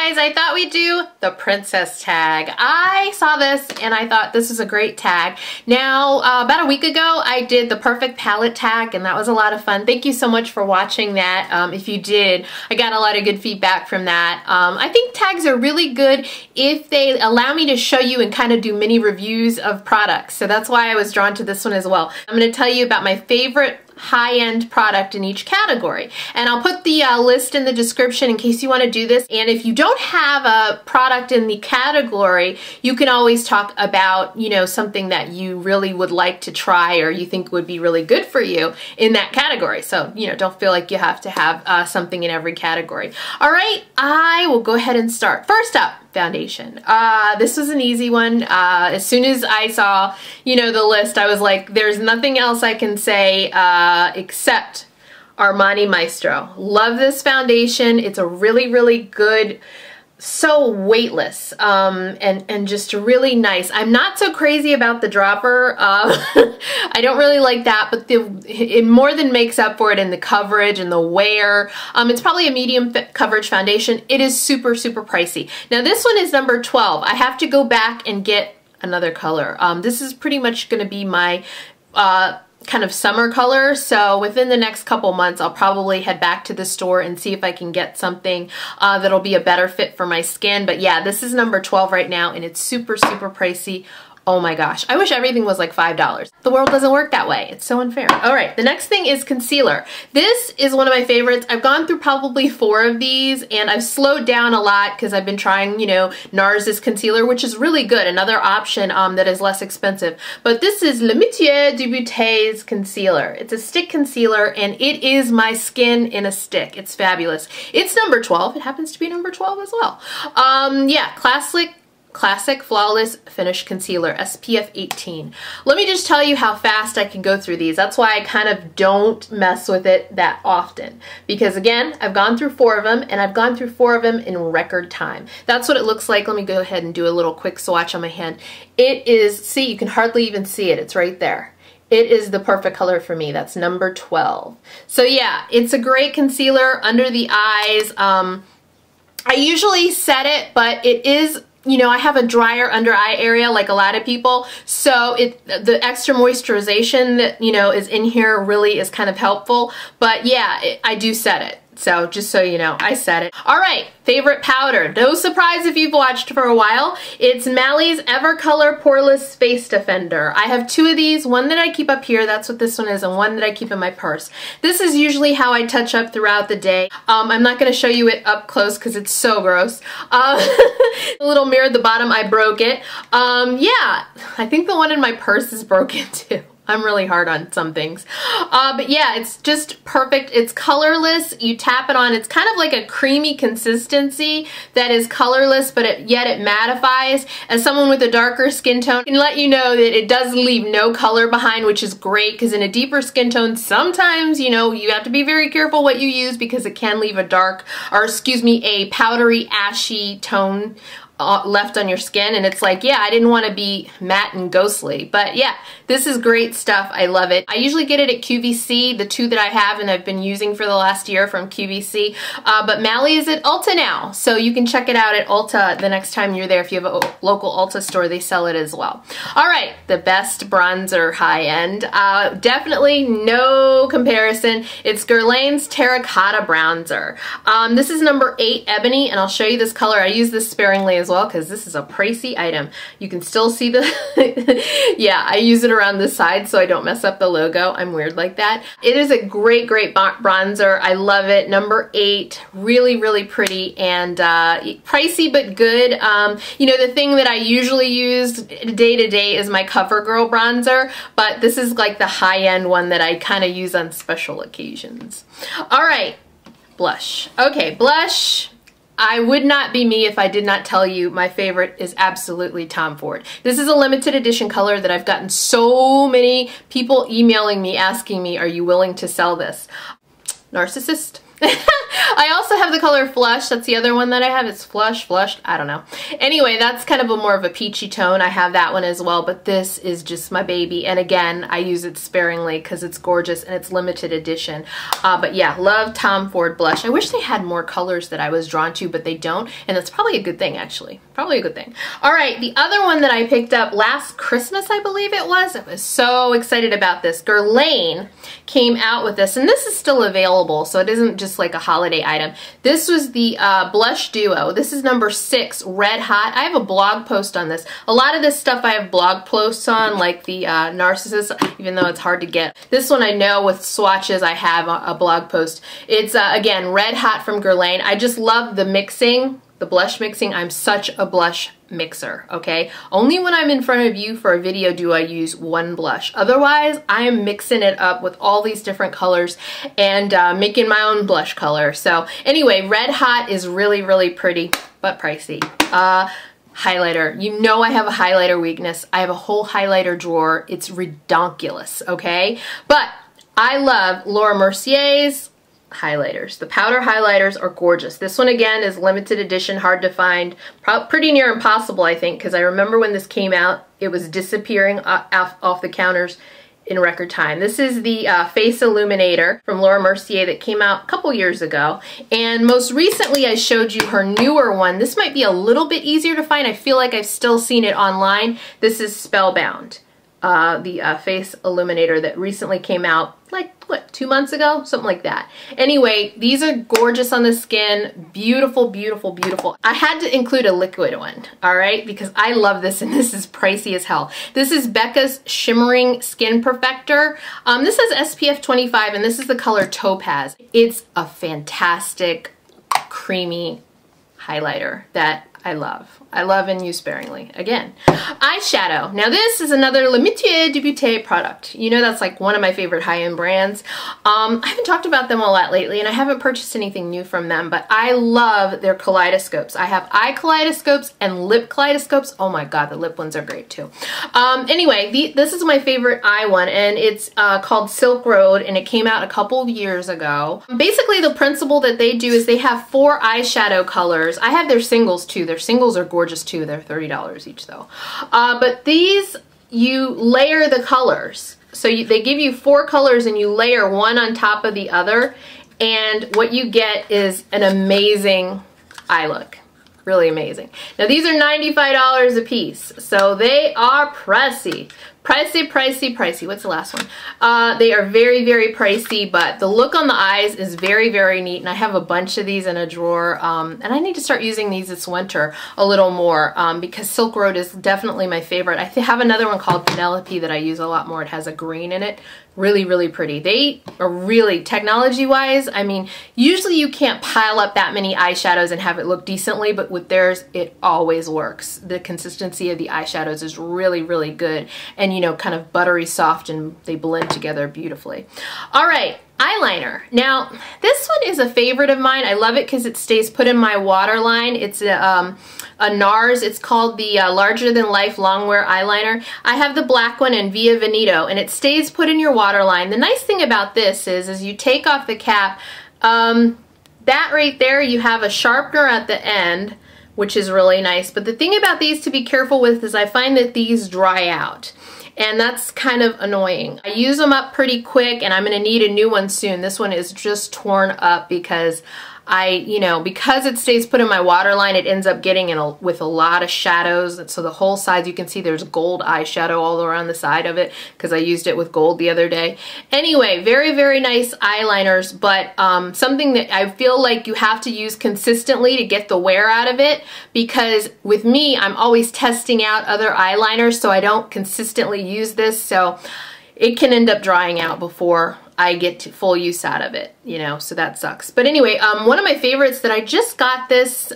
guys, I thought we'd do the princess tag. I saw this and I thought this was a great tag. Now, about a week ago, I did the perfect palette tag and that was a lot of fun. Thank you so much for watching that. If you did, I got a lot of good feedback from that. I think tags are really good if they allow me to show you and kind of do mini reviews of products. So that's why I was drawn to this one as well. I'm going to tell you about my favorite high-end product in each category, and I'll put the list in the description in case you want to do this. And if you don't have a product in the category, you can always talk about, you know, something that you really would like to try or you think would be really good for you in that category. So, you know, don't feel like you have to have something in every category. All right, I will go ahead and start. First up, foundation. This was an easy one. As soon as I saw, you know, the list, I was like, there's nothing else I can say except Armani Maestro. Love this foundation. It's a really, really good, so weightless, and just really nice. I'm not so crazy about the dropper. I don't really like that, but it more than makes up for it in the coverage and the wear. It's probably a medium coverage foundation. It is super, super pricey. Now this one is number 12. I have to go back and get another color. This is pretty much going to be my kind of summer color, so within the next couple months I'll probably head back to the store and see if I can get something that'll be a better fit for my skin. But yeah, this is number 12 right now and it's super, super pricey. Oh my gosh, I wish everything was like $5. The world doesn't work that way. It's so unfair. All right, the next thing is concealer. This is one of my favorites. I've gone through probably 4 of these and I've slowed down a lot because I've been trying, you know, NARS's concealer, which is really good. Another option that is less expensive. But this is Le Métier du Beauté's concealer. It's a stick concealer and it is my skin in a stick. It's fabulous. It's number 12. It happens to be number 12 as well. Yeah, Classic Flawless Finish Concealer, SPF 18. Let me just tell you how fast I can go through these. That's why I kind of don't mess with it that often. Because again, I've gone through 4 of them, and I've gone through 4 of them in record time. That's what it looks like. Let me go ahead and do a little quick swatch on my hand. It is, see, you can hardly even see it. It's right there. It is the perfect color for me. That's number 12. So yeah, it's a great concealer under the eyes. I usually set it, but it is, you know, I have a drier under eye area like a lot of people, so the extra moisturization that, you know, is in here really is kind of helpful. But yeah, I do set it. So just so you know, I said it. All right, favorite powder. No surprise if you've watched for a while. It's Mally's Evercolor Poreless Face Defender. I have 2 of these, one that I keep up here, that's what this one is, and one that I keep in my purse. This is usually how I touch up throughout the day. I'm not going to show you it up close because it's so gross. The little mirror at the bottom, I broke it. Yeah, I think the one in my purse is broken too. I'm really hard on some things. But yeah, it's just perfect. It's colorless. You tap it on. It's kind of like a creamy consistency that is colorless, but yet it mattifies. As someone with a darker skin tone, I can let you know that it does leave no color behind, which is great because in a deeper skin tone, sometimes, you know, you have to be very careful what you use because it can leave a dark, or excuse me, a powdery, ashy tone left on your skin, and it's like, yeah, I didn't want to be matte and ghostly. But yeah, this is great stuff. I love it. I usually get it at QVC, the 2 that I have and I've been using for the last year from QVC. But Mally is at Ulta now, so you can check it out at Ulta the next time you're there. If you have a local Ulta store, they sell it as well. All right, the best bronzer high-end. Definitely no comparison. It's Guerlain's Terracotta Bronzer. This is number 8, Ebony, and I'll show you this color. I use this sparingly as well because this is a pricey item. You can still see the yeah, I use it around the side so I don't mess up the logo. I'm weird like that. It is a great, great bronzer. I love it. Number 8, really, really pretty and pricey but good. You know, the thing that I usually use day to day is my CoverGirl bronzer, but this is like the high-end one that I kind of use on special occasions. All right, blush. Okay, blush. I would not be me if I did not tell you my favorite is absolutely Tom Ford. This is a limited edition color that I've gotten so many people emailing me asking me, are you willing to sell this? Narcissist. I also have the color Flush. That's the other one that I have. It's Flushed. I don't know. Anyway, that's kind of more of a peachy tone. I have that one as well, but this is just my baby. And again, I use it sparingly because it's gorgeous and it's limited edition. But yeah, love Tom Ford blush. I wish they had more colors that I was drawn to, but they don't. And that's probably a good thing, actually. Probably a good thing. All right, the other one that I picked up last Christmas, I believe it was. I was so excited about this. Guerlain came out with this, and this is still available, so it isn't just like a holiday item. This was the Blush Duo. This is number 6, Red Hot. I have a blog post on this. A lot of this stuff I have blog posts on, like the Narcissus, even though it's hard to get. This one I know with swatches I have a blog post. It's, again, Red Hot from Guerlain. I just love the mixing. The blush mixing. I'm such a blush mixer, okay? Only when I'm in front of you for a video do I use one blush. Otherwise, I am mixing it up with all these different colors and making my own blush color. So anyway, Red Hot is really, really pretty, but pricey. Highlighter. You know I have a highlighter weakness. I have a whole highlighter drawer. It's redonkulous, okay? But I love Laura Mercier's highlighters. The powder highlighters are gorgeous. This one again is limited edition, hard to find, pretty near impossible I think, because I remember when this came out it was disappearing off the counters in record time. This is the Face Illuminator from Laura Mercier that came out a couple years ago, and most recently I showed you her newer one. This might be a little bit easier to find. I feel like I've still seen it online. This is Spellbound. The Face Illuminator that recently came out, like, what, 2 months ago? Something like that. Anyway, these are gorgeous on the skin. Beautiful, beautiful, beautiful. I had to include a liquid one, all right, because I love this, and this is pricey as hell. This is Becca's Shimmering Skin Perfector. This has SPF 25, and this is the color Topaz. It's a fantastic, creamy highlighter that I love. I love and use sparingly. Again, eyeshadow. Now this is another Limited Debut product. You know that's like one of my favorite high-end brands. I haven't talked about them a lot lately, and I haven't purchased anything new from them, but I love their kaleidoscopes. I have eye kaleidoscopes and lip kaleidoscopes. Oh my god, the lip ones are great too. Anyway, this is my favorite eye one, and it's called Silk Road, and it came out a couple years ago. Basically, the principle that they do is they have 4 eyeshadow colors. I have their singles too. Their singles are gorgeous too. They're $30 each though. But these, you layer the colors. So they give you 4 colors and you layer one on top of the other, and what you get is an amazing eye look. Really amazing. Now these are $95 a piece, so they are pricey. Pricey, pricey, pricey. What's the last one? They are very, very pricey, but the look on the eyes is very, very neat, and I have a bunch of these in a drawer, and I need to start using these this winter a little more, because Silk Road is definitely my favorite. I have another one called Penelope that I use a lot more. It has a green in it. Really, really pretty. They are really, technology-wise, I mean, usually you can't pile up that many eyeshadows and have it look decently, but with theirs, it always works. The consistency of the eyeshadows is really, really good, and you know, kind of buttery soft, and they blend together beautifully. All right, eyeliner. Now, this one is a favorite of mine. I love it because it stays put in my waterline. It's a NARS. It's called the Larger Than Life Longwear Eyeliner. I have the black one in Via Veneto, and it stays put in your waterline. The nice thing about this is you take off the cap, that right there, you have a sharpener at the end, which is really nice. But the thing about these to be careful with is I find that these dry out, and that's kind of annoying. I use them up pretty quick, and I'm gonna need a new one soon. This one is just torn up because because it stays put in my waterline, it ends up getting with a lot of shadows. So the whole sides, you can see there's gold eyeshadow all around the side of it because I used it with gold the other day. Anyway, very, very nice eyeliners, but something that I feel like you have to use consistently to get the wear out of it, because with me, I'm always testing out other eyeliners, so I don't consistently use this, so it can end up drying out before I get to full use out of it, you know, so that sucks. But anyway, one of my favorites that I just got this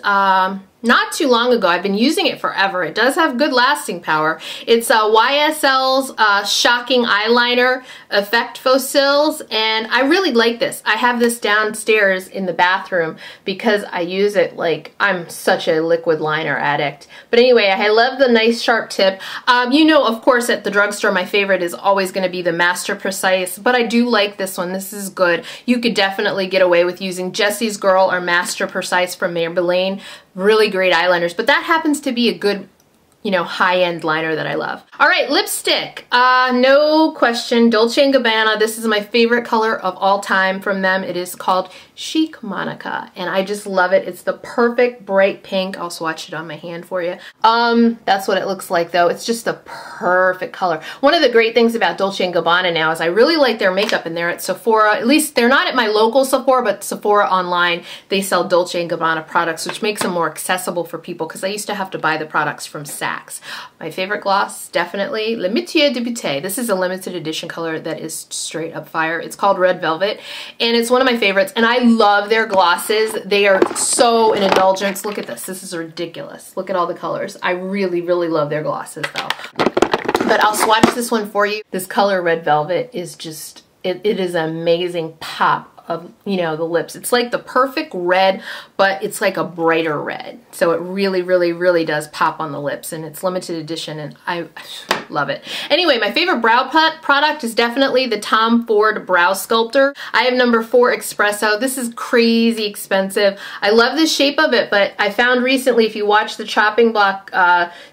not too long ago. I've been using it forever. It does have good lasting power. It's YSL's Shocking Eyeliner Effect Fossils, and I really like this. I have this downstairs in the bathroom because I use it like I'm such a liquid liner addict. But anyway, I love the nice sharp tip. You know, of course, at the drugstore, my favorite is always going to be the Master Precise, but I do like this one. This is good. You could definitely get away with using Jessie's Girl or Master Precise from Maybelline. Really great eyeliners, but that happens to be a good, you know, high-end liner that I love. All right, lipstick. No question, Dolce & Gabbana. This is my favorite color of all time from them. It is called Chic Monica, and I just love it. It's the perfect bright pink. I'll swatch it on my hand for you. That's what it looks like, though. It's just the perfect color. One of the great things about Dolce & Gabbana now is I really like their makeup, and they're at Sephora. At least they're not at my local Sephora, but Sephora online, they sell Dolce & Gabbana products, which makes them more accessible for people, because I used to have to buy the products from Saks. My favorite gloss, definitely Le Métier de Beauté. This is a limited edition color that is straight up fire. It's called Red Velvet, and it's one of my favorites, and I love their glosses. They are so an indulgence. Look at this. This is ridiculous. Look at all the colors. I really, really love their glosses, though. But I'll swatch this one for you. This color Red Velvet is just, it is an amazing pop of, you know, the lips. It's like the perfect red, but it's like a brighter red. So it really, really, really does pop on the lips, and it's limited edition, and I love it. Anyway, my favorite brow product is definitely the Tom Ford Brow Sculptor. I have number 4 Espresso. This is crazy expensive. I love the shape of it, but I found recently, if you watch the Chopping Block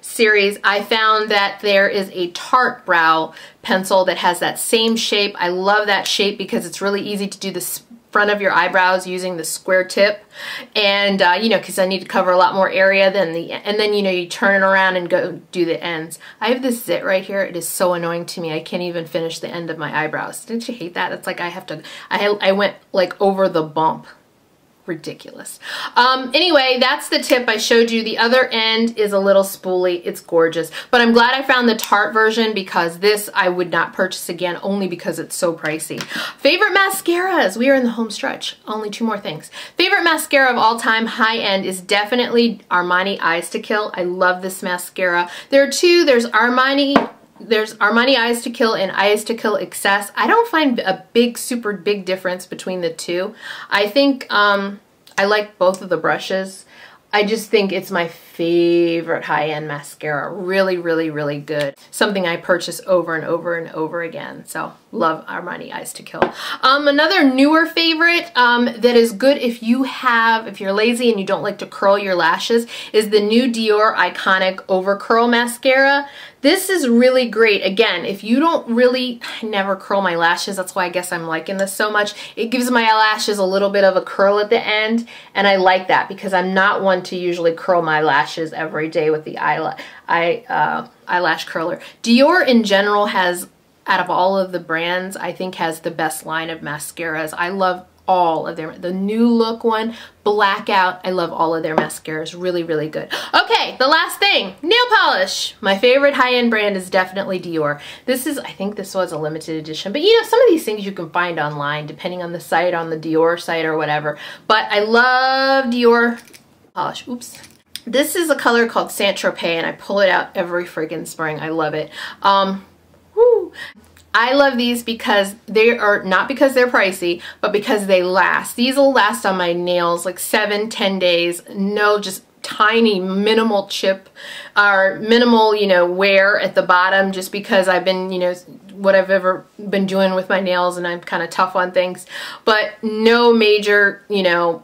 series, I found that there is a Tarte brow pencil that has that same shape. I love that shape because it's really easy to do the front of your eyebrows using the square tip, and you know, because I need to cover a lot more area than and then, you know, you turn it around and go do the ends. I have this zit right here. It is so annoying to me. I can't even finish the end of my eyebrows. Didn't you hate that? It's like I have to, I went like over the bump. Ridiculous. Anyway, that's the tip I showed you. The other end is a little spoolie. It's gorgeous, but I'm glad I found the Tarte version, because this I would not purchase again, only because it's so pricey. Favorite mascaras. We are in the home stretch. Only 2 more things. Favorite mascara of all time, high end, is definitely Armani Eyes to Kill. I love this mascara. There are 2. There's Armani Eyes to Kill and Eyes to Kill Excess. I don't find a super big difference between the 2. I think I like both of the brushes. I just think it's my favorite high-end mascara. Really, really, really good. Something I purchase over and over and over again. So love Armani Eyes to Kill. Another newer favorite that is good if you're lazy and you don't like to curl your lashes is the new Dior Iconic Over Curl Mascara. This is really great. Again, if you don't really, I never curl my lashes. That's why I guess I'm liking this so much. It gives my eyelashes a little bit of a curl at the end, and I like that because I'm not one to usually curl my lashes every day with the eyelash curler. Dior in general has, out of all of the brands, I think has the best line of mascaras. I love all of their, the New Look one, Blackout, I love all of their mascaras. Really, really good. Okay, the last thing, nail polish. My favorite high-end brand is definitely Dior. This is, I think this was a limited edition, but you know, some of these things you can find online depending on the site, on the Dior site or whatever. But I love Dior polish. Oops. This is a color called Saint Tropez, and I pull it out every friggin' spring. I love it. Woo. I love these because they are, not because they're pricey, but because they last. These will last on my nails like 7-10 days. No, just tiny minimal chip or minimal, you know, wear at the bottom, just because I've been, you know, what I've ever been doing with my nails, and I'm kind of tough on things, but no major, you know,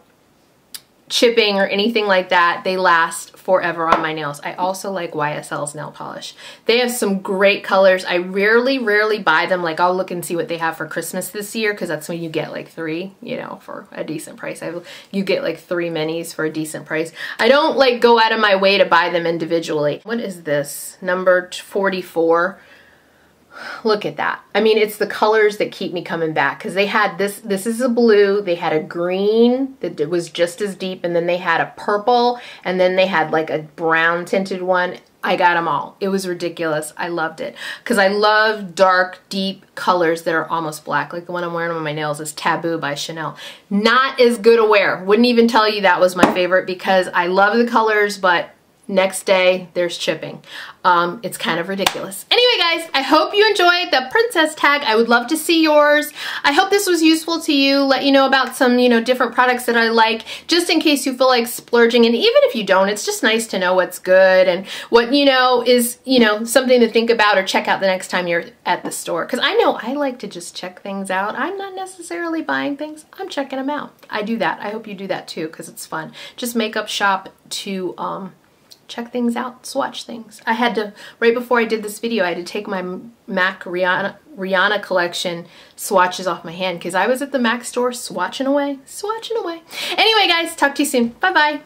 chipping or anything like that. They last forever on my nails. I also like YSL's nail polish. They have some great colors. I rarely buy them. Like, I'll look and see what they have for Christmas this year, because that's when you get like 3, you know, for a decent price. You get like 3 minis for a decent price. I don't like go out of my way to buy them individually. What is this? Number 44. Look at that. I mean, it's the colors that keep me coming back, because they had this is a blue, they had a green that was just as deep, and then they had a purple, and then they had like a brown tinted one. I got them all. It was ridiculous. I loved it because I love dark, deep colors that are almost black. Like the one I'm wearing on my nails is Taboo by Chanel. Not as good a wear. Wouldn't even tell you that was my favorite because I love the colors, but next day there's chipping. It's kind of ridiculous. Anyway, guys, I hope you enjoyed the princess tag. I would love to see yours. I hope this was useful to you. Let you know about some, different products that I like, just in case you feel like splurging. And even if you don't, it's just nice to know what's good and what, is, something to think about or check out the next time you're at the store. Because I know I like to just check things out. I'm not necessarily buying things. I'm checking them out. I do that. I hope you do that too, because it's fun. Just makeup shop to, check things out, swatch things. I had to, right before I did this video, I had to take my MAC Rihanna collection swatches off my hand because I was at the MAC store swatching away. Anyway, guys, talk to you soon. Bye-bye.